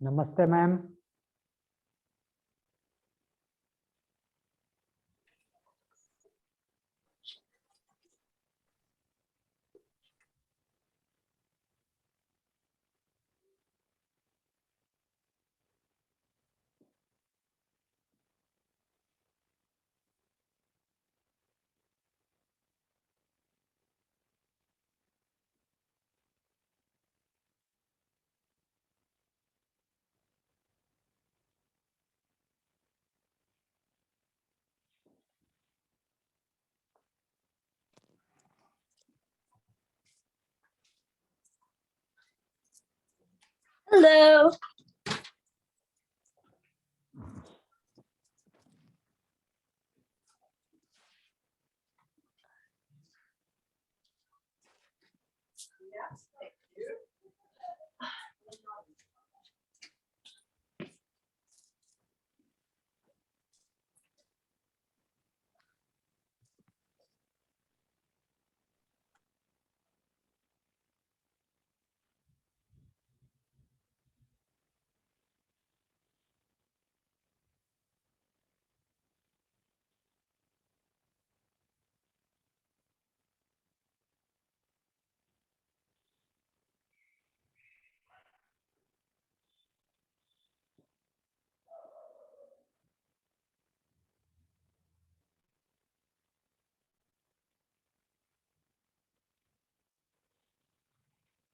नमस्ते ma'am. Hello.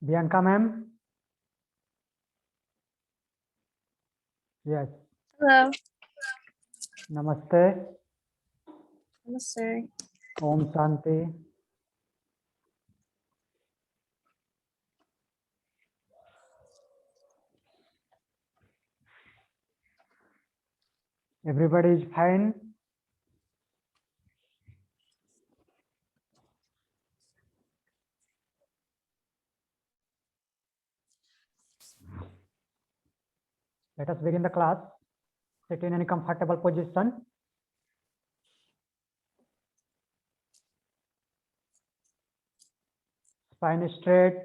Bianca ma'am. Yes. Hello. नमस्ते। Namaste. ओम शांति। Everybody is fine. Let us begin the class. Sit in any comfortable position. Spine straight.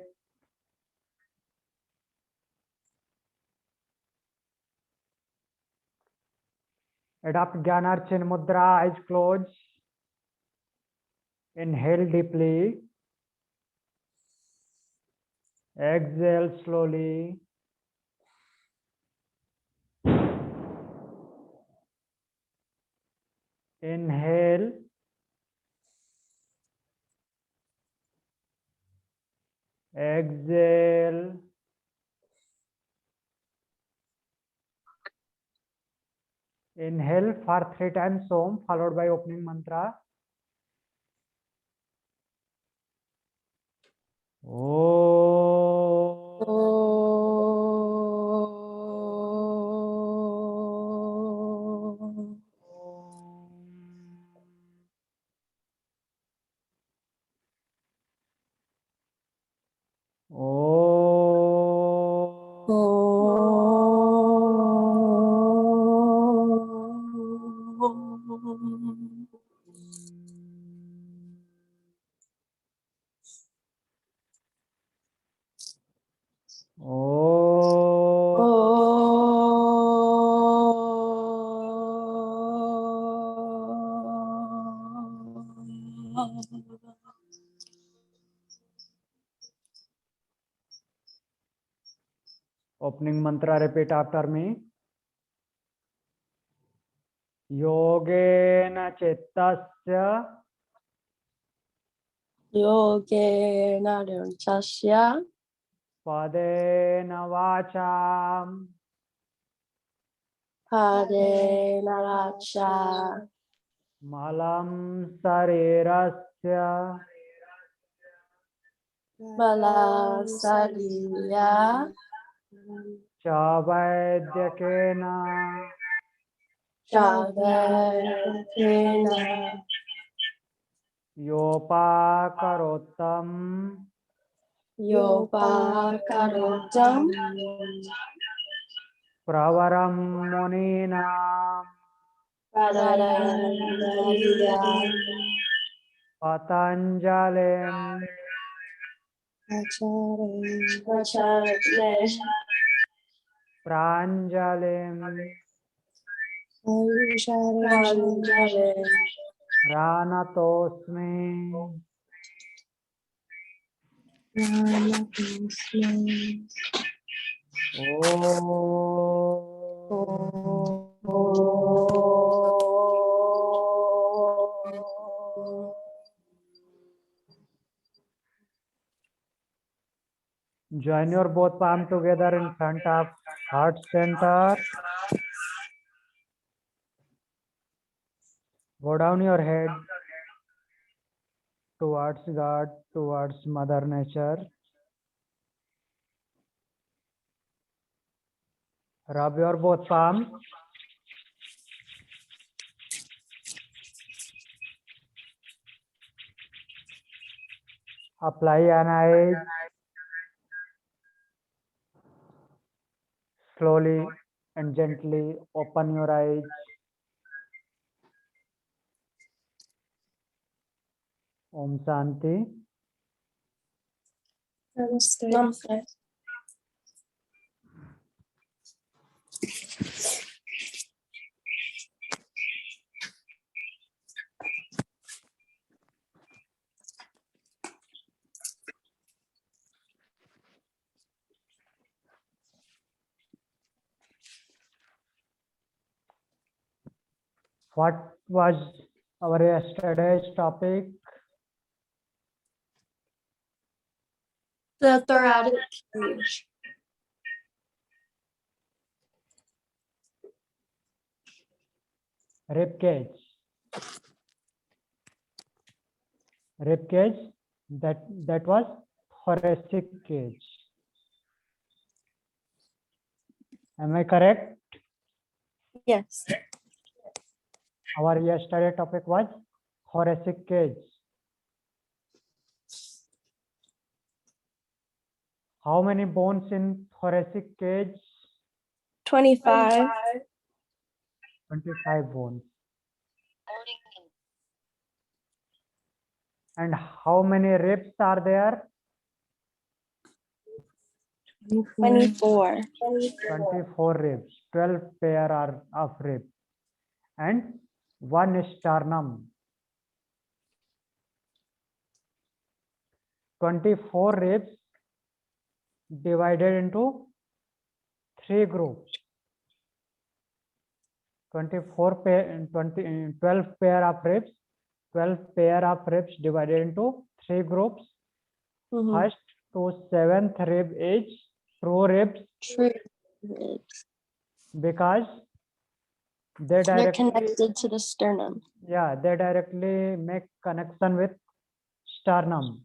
Adopt Jnana Chin Mudra, eyes closed. Inhale deeply. Exhale slowly. Inhale. Exhale. Inhale for 3 times Om, followed by opening mantra. Opening mantra, repeat after me. Yogena Chittasya Yogena Chasya Padena Vacham Padena Racha Malam Sarirasya Bala Sariya Chavadyakena Chavakena Yopakarotam Yopakarotam Pravaram Muninam Padaraya Patanjalim Acharya Pranjalim, Pranjalim, Pranatosmi, Pranatosmi, Join your both palm together in front of heart center. Go down your head towards God, towards Mother Nature. Rub your both palms. Apply an eye. Slowly and gently open your eyes. Om Shanti. Namaste. What was our yesterday's topic? The thoracic cage. Rib cage. Rib cage, that was thoracic cage. Am I correct? Yes. Our yesterday topic was thoracic cage. How many bones in thoracic cage? 25. 25 bones. And how many ribs are there? 24. 24 ribs. 12 pair of ribs. And one sternum. 24 ribs divided into 3 groups. 12 pair of ribs. 12 pair of ribs divided into 3 groups. First to 7th rib is true ribs. True ribs. Because They're connected to the sternum. Yeah, they directly make connection with sternum.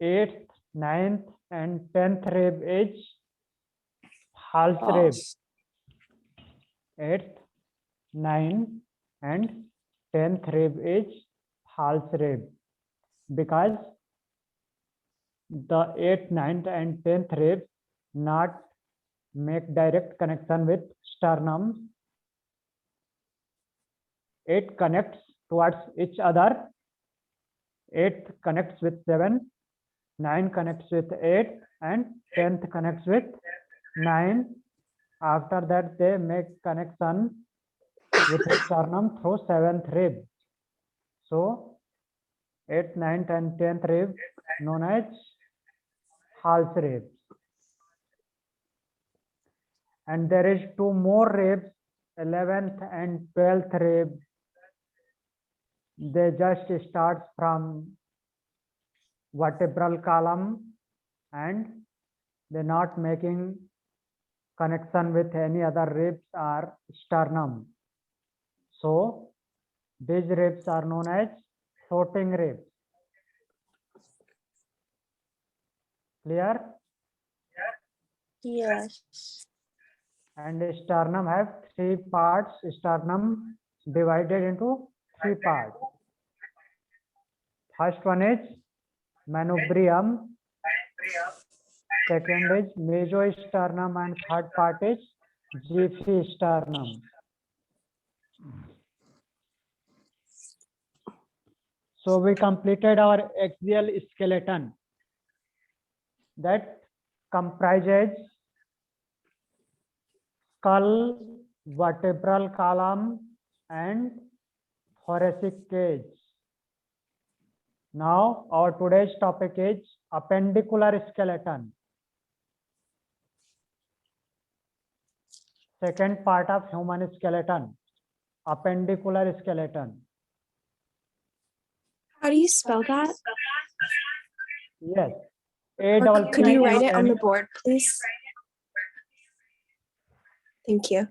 8th, 9th, and 10th rib is false rib. 8th, 9th, and 10th rib is false rib. Because the 8th, 9th, and 10th rib not make direct connection with sternum. It connects towards each other. 8th connects with 7, 9 connects with 8, and 10th connects with 9. After that, they make connection with sternum through 7th rib. So 8th, 9th, and 10th rib known as false ribs. And there is 2 more ribs, 11th and 12th rib. They just start from vertebral column and they're not making connection with any other ribs or sternum. So these ribs are known as floating ribs. Clear? Yes. And sternum have 3 parts. Sternum divided into 3 parts. First one is manubrium. Second is mesosternum, and third part is xiphisternum. So we completed our axial skeleton that comprises skull, vertebral column, and thoracic cage. Now, our today's topic is appendicular skeleton. Second part of human skeleton, appendicular skeleton. How do you spell that? Yes. Or could you write it on the APPEN. board, please? Thank you.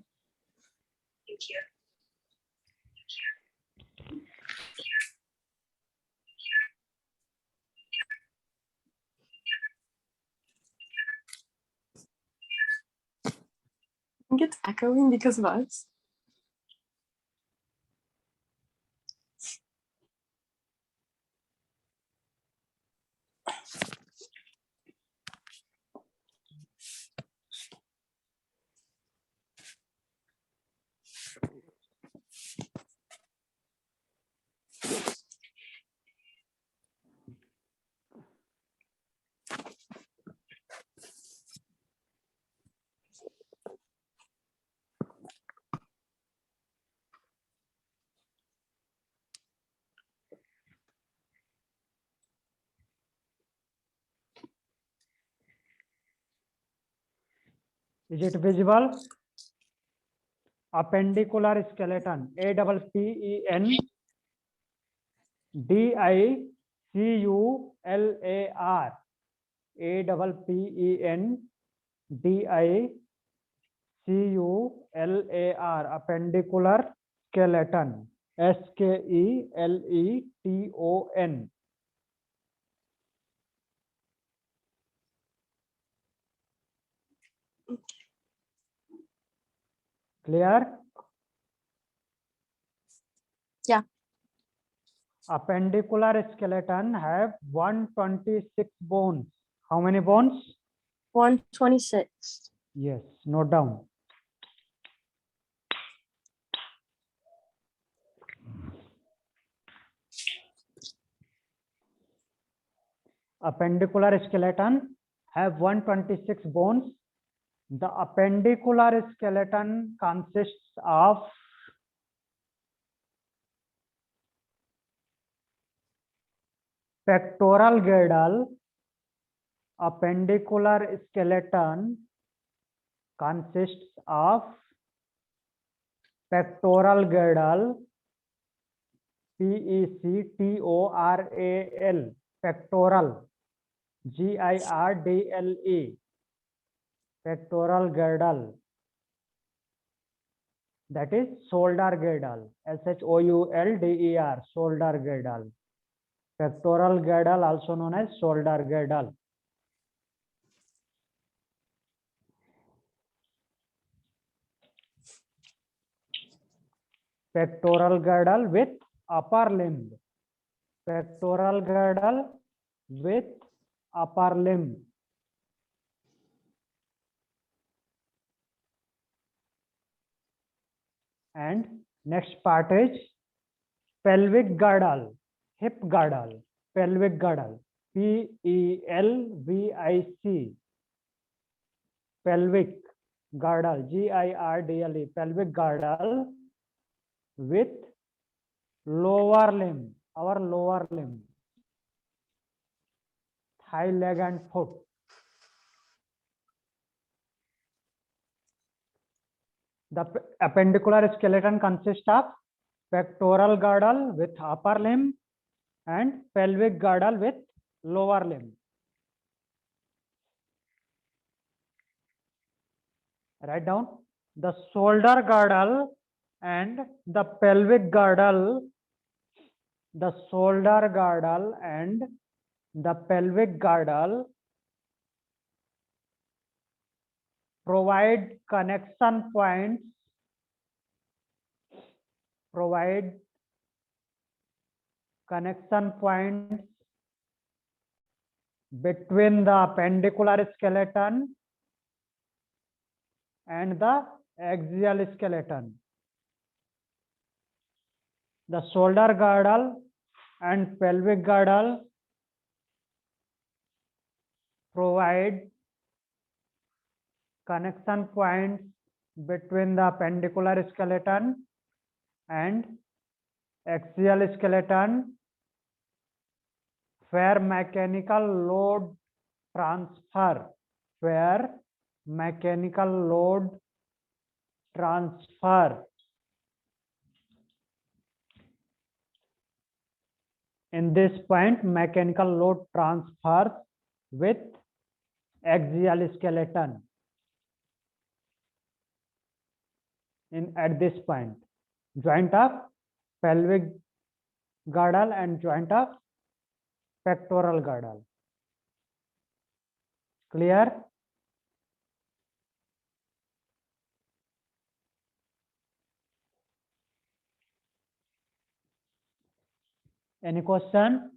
I think it's echoing because of us. Is it visible? Appendicular skeleton. APPENDICULAR. APPENDICULAR. Appendicular skeleton. SKELETON. Clear? Yeah. Appendicular skeleton have 126 bones. How many bones? 126. Yes, note down. Appendicular skeleton have 126 bones. The appendicular skeleton consists of pectoral girdle. Appendicular skeleton consists of pectoral girdle, PECTORAL, pectoral, GIRDLE, pectoral girdle. That is shoulder girdle, SHOULDER, shoulder girdle. Pectoral girdle also known as shoulder girdle. Pectoral girdle with upper limb. Pectoral girdle with upper limb. And next part is pelvic girdle, hip girdle, pelvic girdle, PELVIC, pelvic girdle, GIRDLE, pelvic girdle with lower limb, our lower limb, thigh, leg, and foot. The appendicular skeleton consists of pectoral girdle with upper limb and pelvic girdle with lower limb. Write down the shoulder girdle and the pelvic girdle. The shoulder girdle and the pelvic girdle provide connection points, between the appendicular skeleton and the axial skeleton. The shoulder girdle and pelvic girdle provide connection points between the appendicular skeleton and axial skeleton where mechanical load transfer in this point mechanical load transfers with axial skeleton at this point, joint of pelvic girdle and joint of pectoral girdle. Clear? Any question?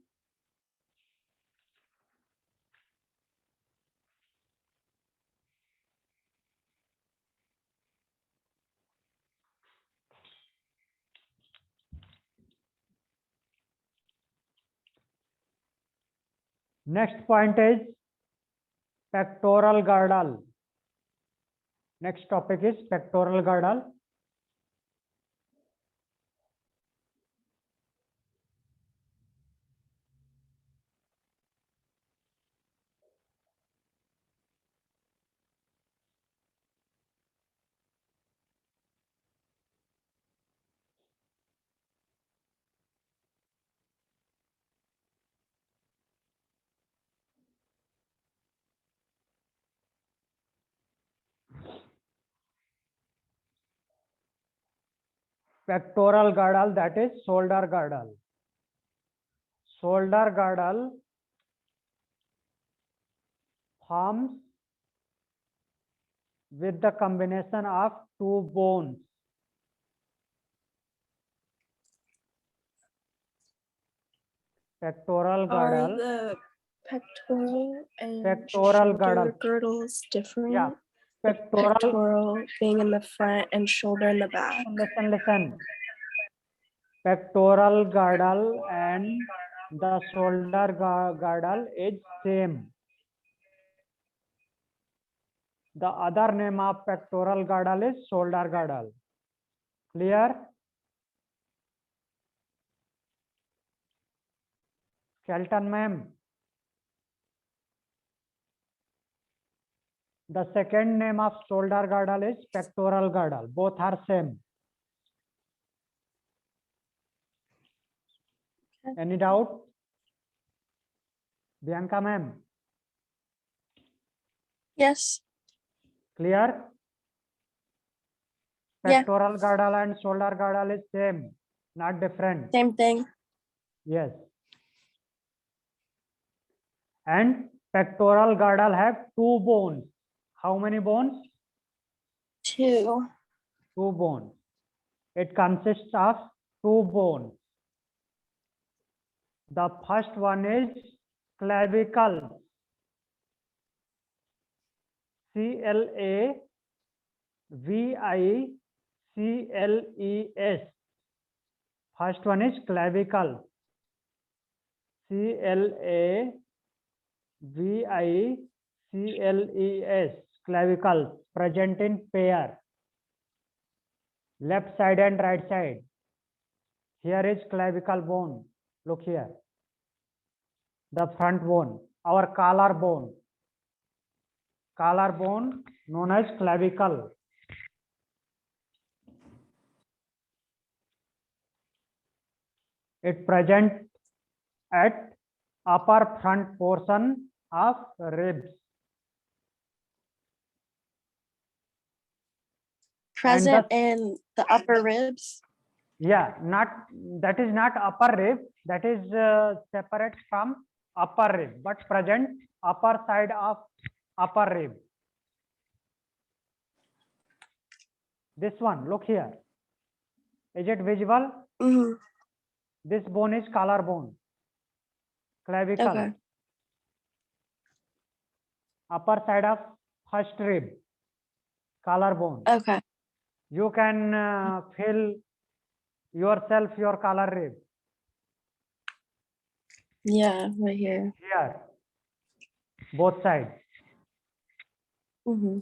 Next point is pectoral girdle. Next topic is pectoral girdle. Pectoral girdle, that is shoulder girdle. Shoulder girdle forms with the combination of two bones. Pectoral Are girdle. the pectoral and Pectoral shoulder girdle. girdles different? Yeah. The Pectoral. pectoral being in the front and shoulder in the back. Listen. Pectoral girdle and the shoulder girdle is same. The other name of pectoral girdle is shoulder girdle. Clear? Skeleton ma'am. The second name of shoulder girdle is pectoral girdle. Both are same. Any doubt? Bianca ma'am. Yes. Clear? Yeah. Pectoral girdle and shoulder girdle is same, not different. Same thing. Yes. And pectoral girdle have two bones. How many bones? 2. 2 bones. It consists of 2 bones. The first one is clavicle. CLAVICLES. First one is clavicle. CLAVICLES. Clavicle present in pair. Left side and right side. Here is clavicle bone. Look here. The front bone, our collar bone. Collar bone known as clavicle. It present at upper front portion of ribs. Present in the upper ribs. Yeah, that is not upper rib. That is separate from upper rib, but present upper side of upper rib. This one, look here. Is it visible? Mm-hmm. This bone is collar bone. Clavicle. Okay. Upper side of first rib. Collar bone. Okay. You can feel yourself your collar rib. Yeah, right here. Here. Both sides. Mm-hmm.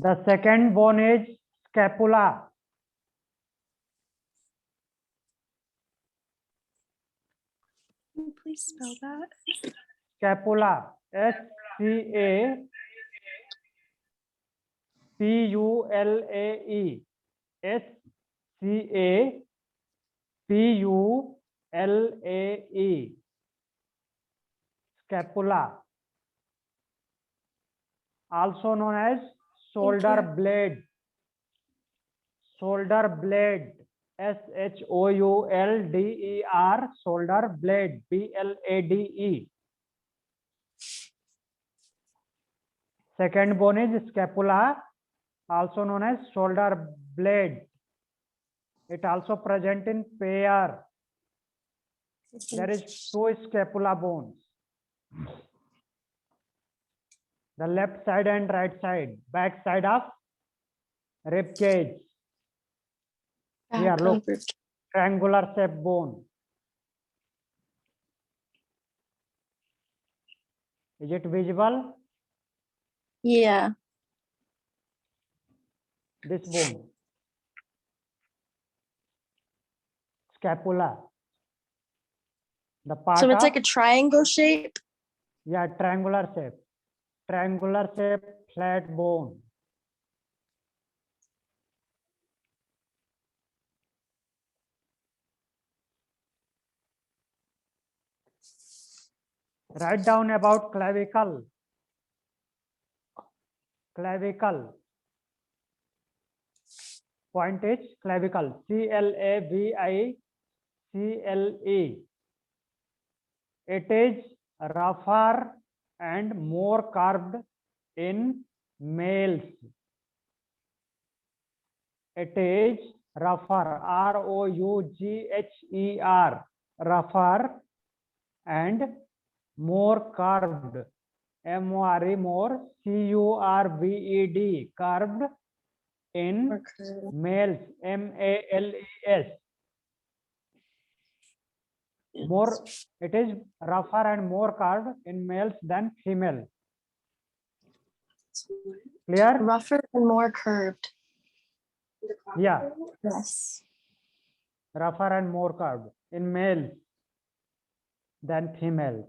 The second bone is scapula. Can you please spell that? Scapula. S-C-A-P-U-L-A-E. S-C-A-P-U-L-A-E. Scapula. Also known as shoulder blade. Shoulder blade. S-H-O-U-L-D-E-R. Shoulder blade. B-L-A-D-E. Second bone is scapula, also known as shoulder blade. It also present in pair. There is two scapula bones. The left side and right side, back side of rib cage. Here, Back look, over. triangular shape bone. Is it visible? Yeah. This bone. Scapula. The part So it's of, like a triangle shape. yeah, triangular shape. Triangular shape flat bone. Write down about clavicle. Clavicle. Point is clavicle. C-L-A-V-I-C-L-E. It is rougher and more curved in males. It is rougher. R-O-U-G-H-E-R. Rougher and more curved. M-O-R-E, more. C-U-R-V-E-D. Curved in Okay. males. M-A-L-E-S. More, it is rougher and more curved in males than female. Clear? Rougher and more curved. Yeah, Yes. rougher and more curved in males than female.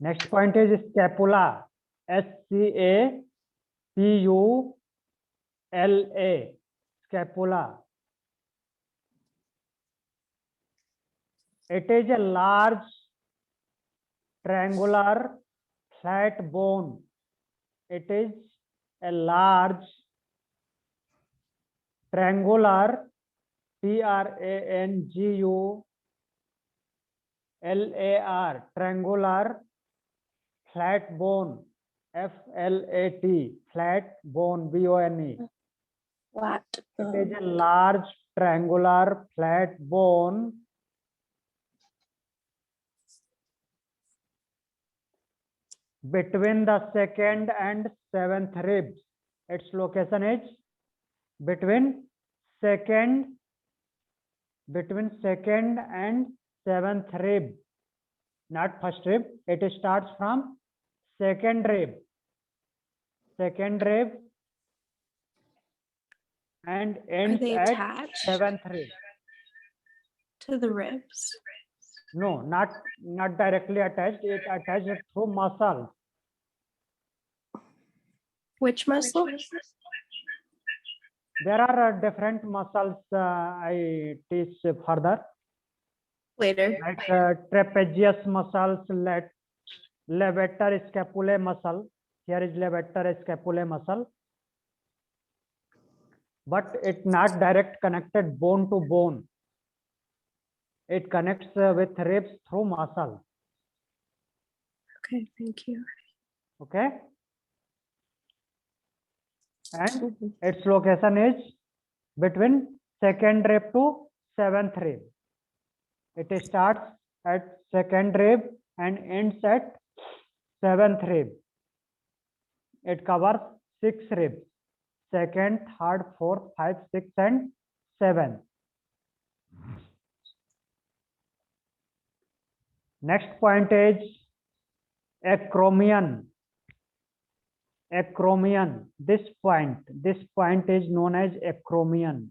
Next point is scapula. S-C-A-P-U-L-A. Scapula. It is a large triangular flat bone. It is a large triangular T-R-A-N-G-U-L-A-R triangular flat bone. F-L-A-T flat bone. B-O-N-E. Flat. It is a large triangular flat bone between the second and seventh ribs. Its location is between second and seventh rib, not first rib. It starts from second rib and ends they at attached? seventh rib. To the ribs. No, not directly attached. It attached through muscle. Which muscle? There are different muscles I teach further, Later. like trapezius muscles, levator scapulae muscle. Here is levator scapulae muscle, but it's not direct connected bone to bone. It connects with ribs through muscle. Okay, thank you. Okay, and its location is between second rib to seventh rib. It starts at second rib and ends at seventh rib. It covers 6 ribs: second, third, fourth, 5, 6, and 7. Next point is acromion. acromion. This point is known as acromion.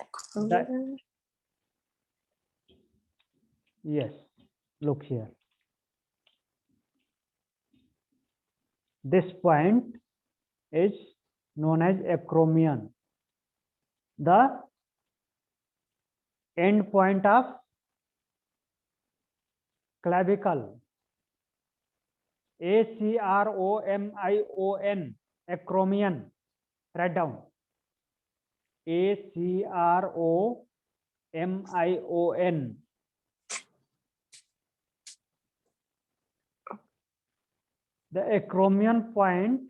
Acromion. Yes, look here. This point is known as acromion. The end point of clavicle. acromion. Acromion. Write down. acromion. The acromion point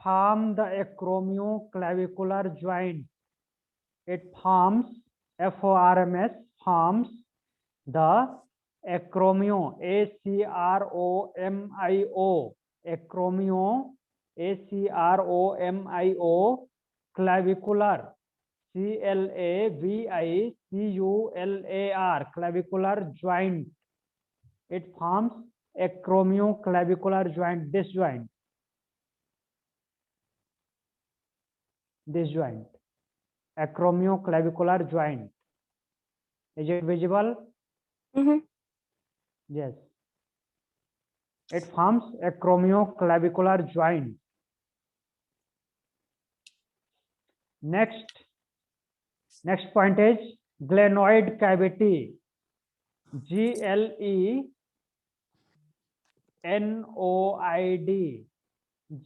form the acromioclavicular joint. It forms FORMS forms the acromio acromio clavicular clavicular clavicular joint. It forms acromioclavicular joint. This joint acromioclavicular joint. Is it visible? Mm-hmm. Yes. It forms acromioclavicular joint. Next point is glenoid cavity. GLENOID.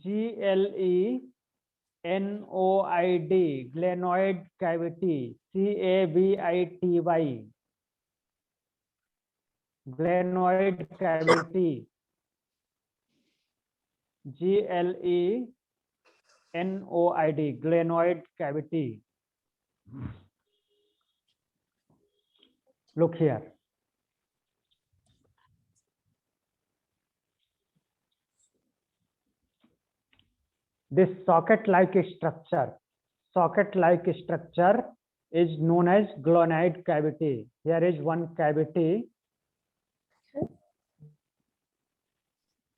GLENOID. Glenoid cavity. CAVITY. Glenoid cavity. GLENOID. Glenoid cavity. Look here. This socket-like structure is known as glenoid cavity. Here is one cavity.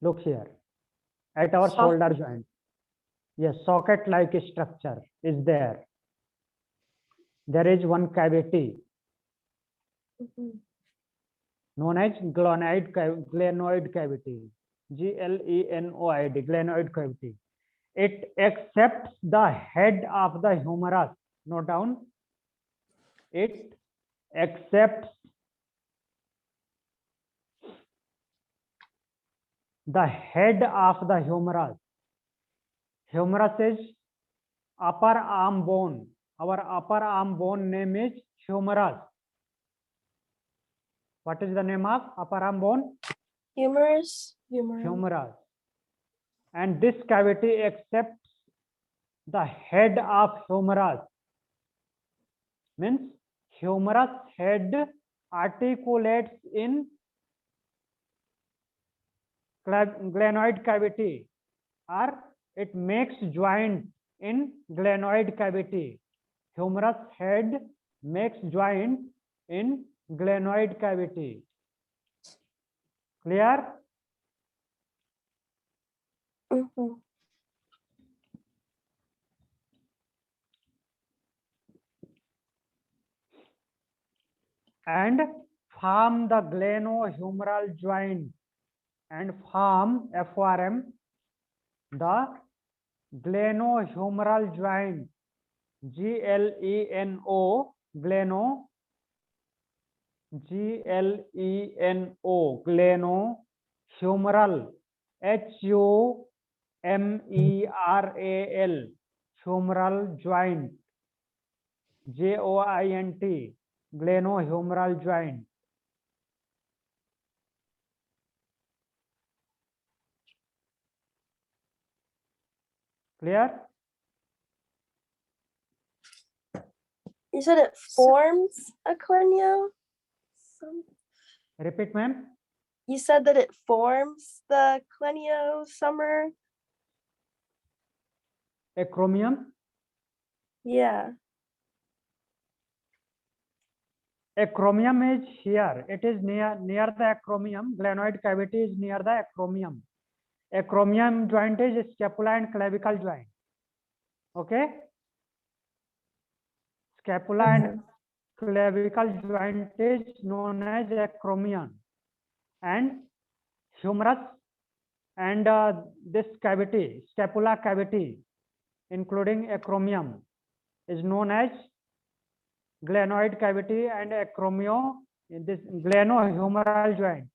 Look here at our shoulder joint. Yes, socket-like structure is there. There is one cavity known as glenoid cavity. GLENOID. Glenoid cavity. It accepts the head of the humerus. Note down. It accepts the head of the humerus. Humerus is upper arm bone. Our upper arm bone name is humerus. What is the name of upper arm bone? Humerus. Humerus. And this cavity accepts the head of humerus. Means humerus head articulates in glenoid cavity, or it makes joint in glenoid cavity. Humerus head makes joint in glenoid cavity. Clear? Mm-hmm. And form the glenohumeral joint and form FORM the glenohumeral joint. GLENO glenohumeral HUMERAL humeral joint. JOINT glenohumeral joint. Clear? You said it forms a clenio? Repeat, ma'am. You said that it forms the cleniosumer? Acromion. Yeah. Acromion is here. It is near the acromion. Glenoid cavity is near the acromion. Acromion joint is scapula and clavicle joint. Okay. Scapula and clavicle joint is known as acromion, and humerus and this cavity, scapula cavity, including acromion, is known as glenoid cavity, and acromio, this glenohumeral joint,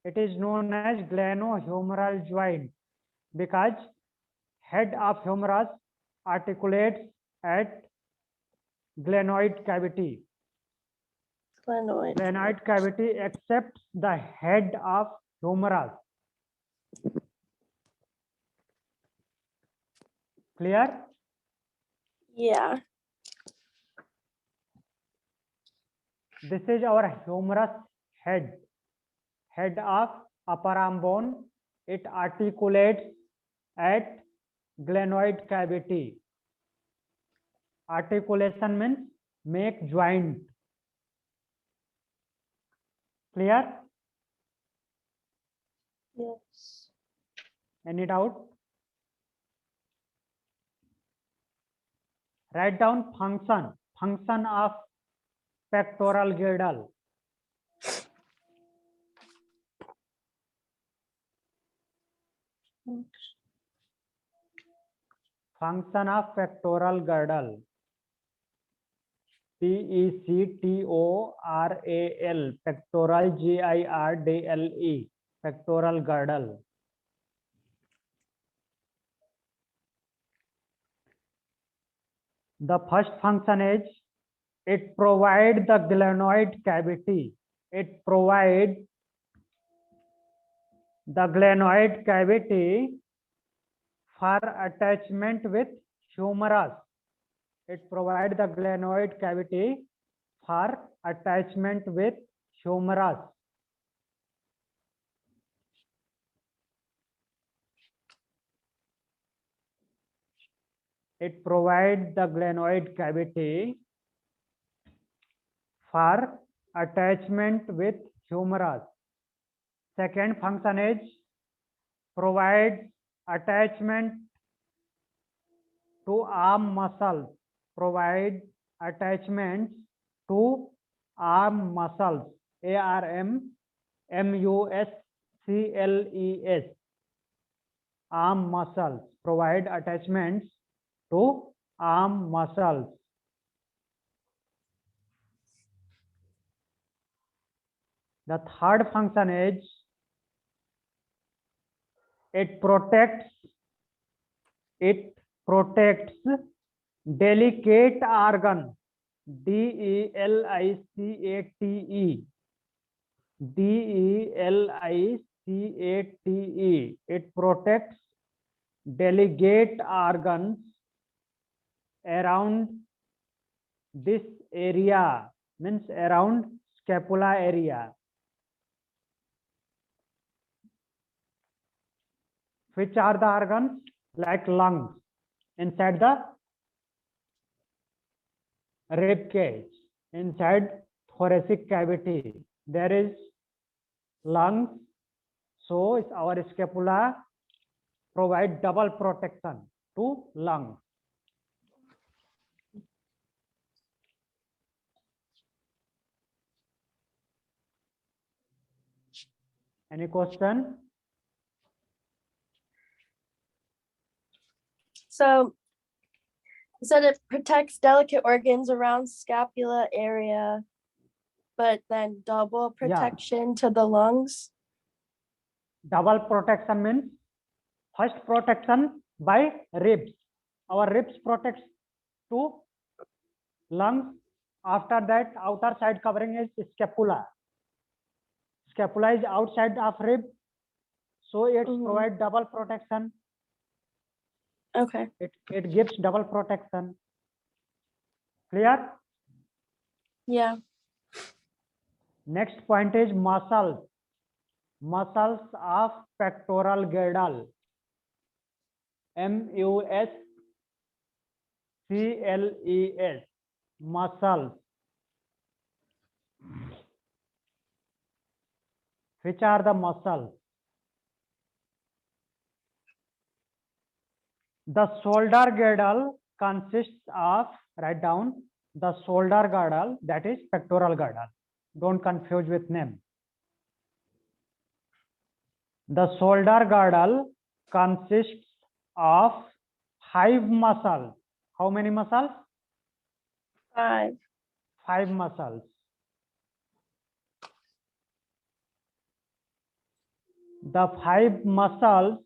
it is known as glenohumeral joint because head of humerus articulates at glenoid cavity. Glenoid cavity accepts the head of humerus. Clear? Yeah. This is our humerus head, head of upper arm bone. It articulates at glenoid cavity. Articulation means make joint. Clear? Yes. Any doubt? Write down function of pectoral girdle. Function of pectoral girdle. P-E-C-T-O-R-A-L, pectoral, G-I-R-D-L-E, pectoral girdle. The first function is it provides the glenoid cavity. It provides the glenoid cavity for attachment with humerus. It provides the glenoid cavity for attachment with humerus. It provides the glenoid cavity for attachment with humerus. Second function is provide attachment to arm muscles. Provide attachment to arm muscles. ARM-MUSCLES. Arm muscles. Provide attachments to arm muscles. The third function is it protects delicate organ. D-E-L-I-C-A-T-E. D-E-L-I-C-A-T-E. It protects delicate organs around this area, means around scapula area. Which are the organs? Like lungs, inside the rib cage, inside thoracic cavity, there is lungs. So our scapula provide double protection to lungs. Any question? So you said it protects delicate organs around scapula area, but then double protection to the lungs. Double protection means first protection by ribs. Our ribs protects to lungs. After that, outer side covering is scapula. Scapula is outside of rib, so it provides double protection. Okay. It gives double protection. Clear? Yeah. Next point is muscles. Muscles of pectoral girdle. M-U-S-C-L-E-S. Muscles. Which are the muscles? The shoulder girdle consists of, write down, the shoulder girdle, that is pectoral girdle. Don't confuse with name. The shoulder girdle consists of 5 muscles. How many muscles? 5. 5 muscles. The 5 muscles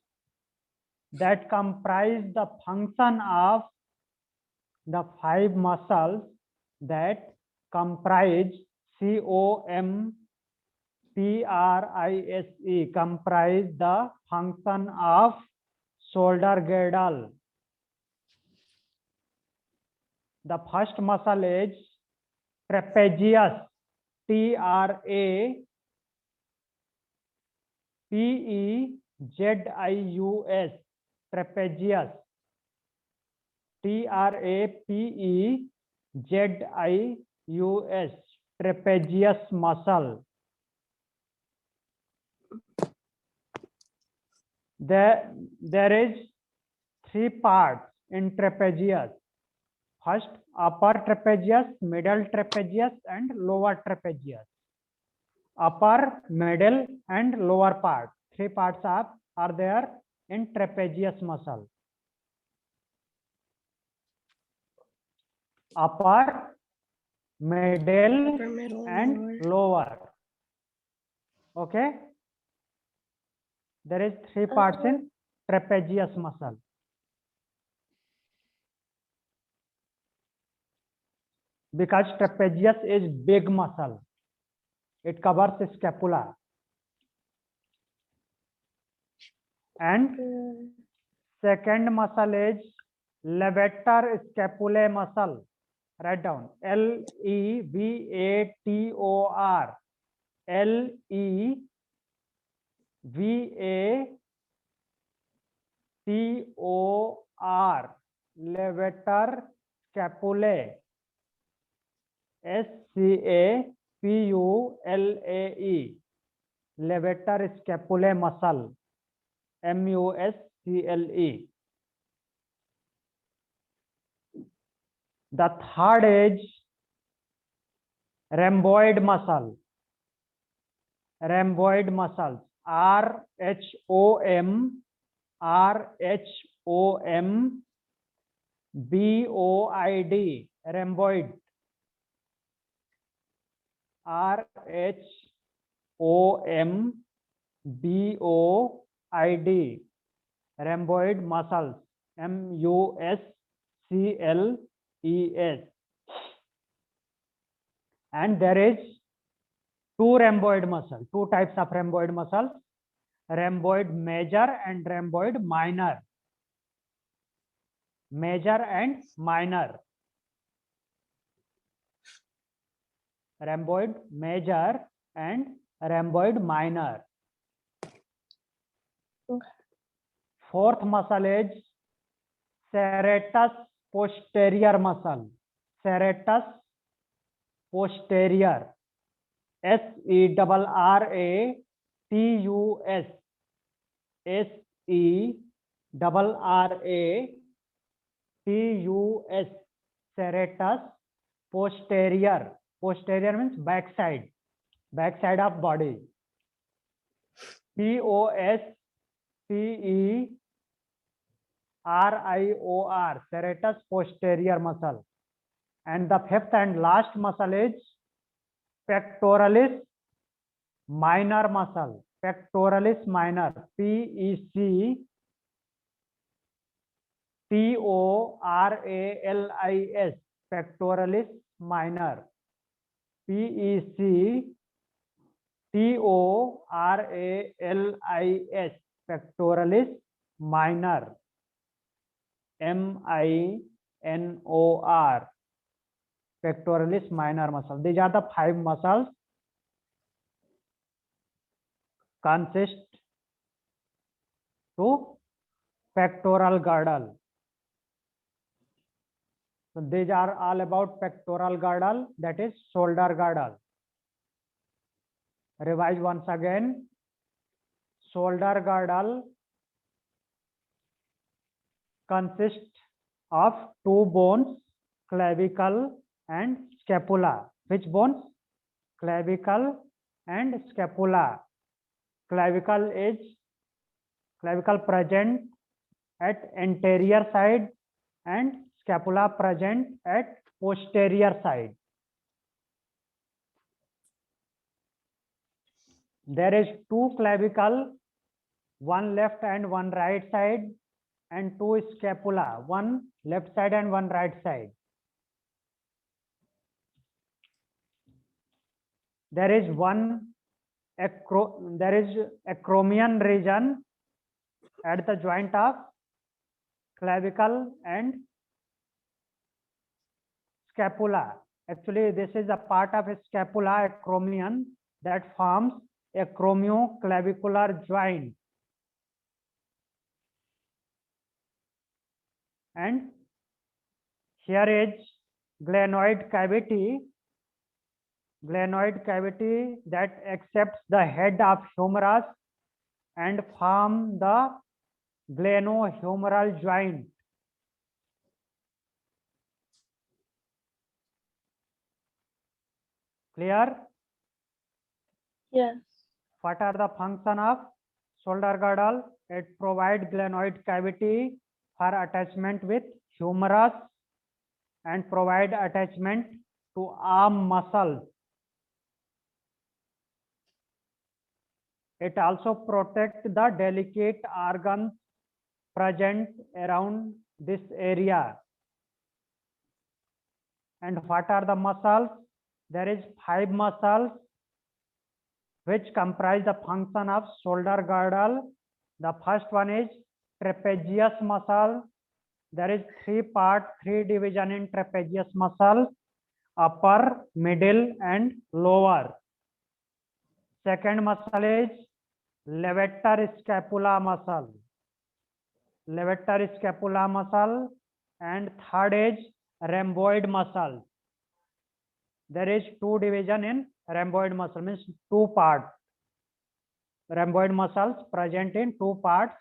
that comprise the function of the 5 muscles that comprise COMPRISE comprise the function of shoulder girdle. The first muscle is trapezius, TRAPEZIUS, trapezius, TRAPEZIUS, trapezius muscle. There is 3 parts in trapezius. First, upper trapezius, middle trapezius, and lower trapezius. Upper, middle, and lower part. 3 parts are there in trapezius muscle. Upper, middle, Upper, middle, and lower. Okay. There is 3 parts in trapezius muscle. Because trapezius is big muscle. It covers the scapula. And second muscle is levator scapulae muscle. Write down LEVATOR. LEVATOR. Levator scapulae. SCAPULAE. Levator scapulae muscle. MUSCLE. The third is rhomboid muscle. Rhomboid muscles. RHOMBOID. Rhomboid. RHOMBOID. Rhomboid muscles. MUSCLES. And there is 2 rhomboid muscle, 2 types of rhomboid muscles, rhomboid major and rhomboid minor. Major and minor. Rhomboid major and rhomboid minor. Fourth muscle is serratus posterior muscle. Serratus posterior. SERRATUS. SERRATUS. Serratus posterior. Posterior means backside. Backside of body. POSTERIOR. Serratus posterior muscle. And the fifth and last muscle is pectoralis minor muscle. Pectoralis minor. PECTORALIS. Pectoralis minor. PECTORALIS. Pectoralis minor. MINOR. Pectoralis minor muscle. These are the 5 muscles consist to pectoral girdle. So these are all about pectoral girdle, that is shoulder girdle. Revise once again. Shoulder girdle consists of two bones, clavicle and scapula. Which bones? Clavicle and scapula. Clavicle present at anterior side and scapula present at posterior side. There is two clavicle, one left and one right side, and two scapula, one left side and one right side. There is acromion region at the joint of clavicle and scapula. Actually, this is a part of a scapula, acromion, that forms acromioclavicular joint. And here is glenoid cavity that accepts the head of humerus and form the glenohumeral joint. Clear? Yes. What are the function of shoulder girdle? It provides glenoid cavity for attachment with humerus and provide attachment to arm muscles. It also protects the delicate organs present around this area. And what are the muscles? There is 5 muscles which comprise the function of shoulder girdle. The first one is trapezius muscle. There is 3 division in trapezius muscle: upper, middle, and lower. Second muscle is levator scapula muscle. And third is rhomboid muscle. There is 2 division in rhomboid muscle, means 2 parts. Rhomboid muscles present in 2 parts,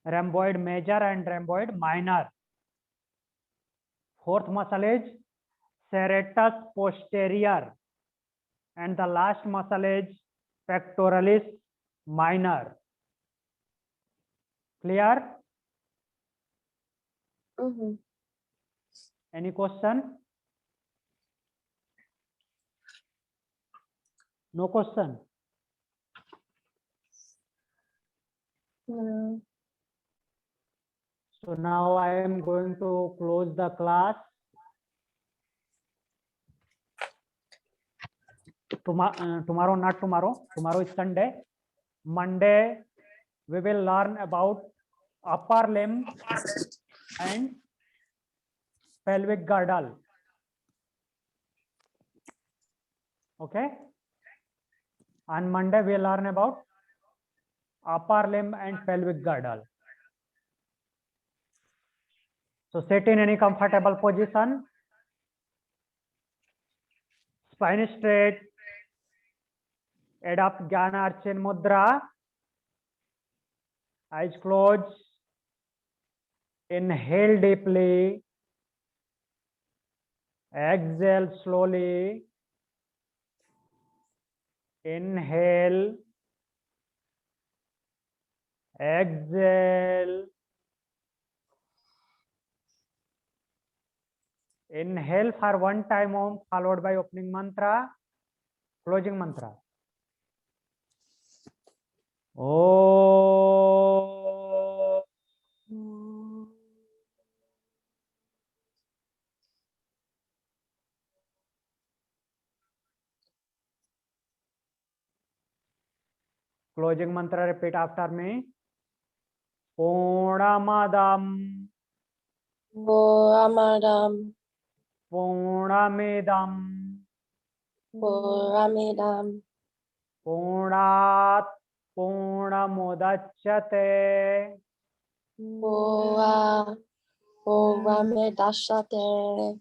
rhomboid major and rhomboid minor. Fourth muscle is serratus posterior, and the last muscle is pectoralis minor. Clear? Any question? No question? No. So now I am going to close the class. Tomorrow is Sunday. Monday we will learn about upper limb and pelvic girdle. Okay? On Monday we will learn about upper limb and pelvic girdle. So sit in any comfortable position. Spine straight. Adopt Jnana Archen Mudra. Eyes closed. Inhale deeply. Exhale slowly. Inhale. Exhale. Inhale for 1 time Om, followed by opening mantra, closing mantra. Om. Closing mantra, repeat after me. Purnamadam. Purnamidam. Purnamidam. Purnamidam. Purnat Purnamudachyate. Purnamidashyate.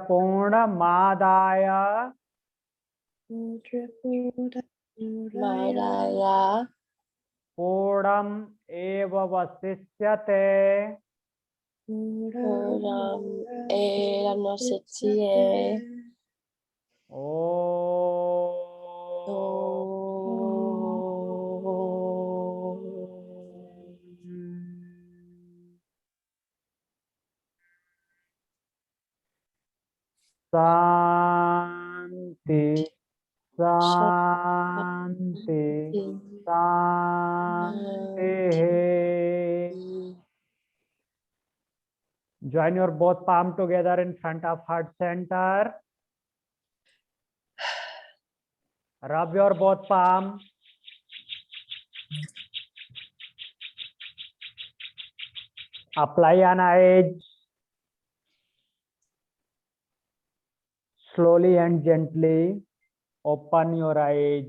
Purnamādāya Madaya. पूर्णम एव वशिष्यते Puram Eramnositye. Shanti Shanti Shanti. Join your both palm together in front of heart center. Rub your both palm. Apply an edge. Slowly and gently open your eyes.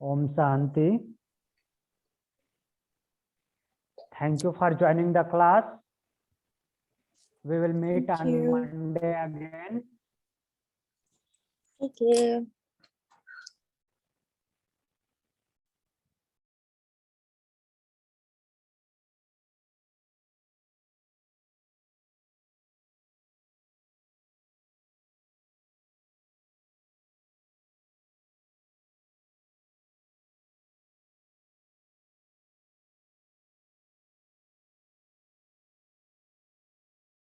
Om Shanti. Thank you for joining the class. We will meet Thank on you. Monday again. Thank you.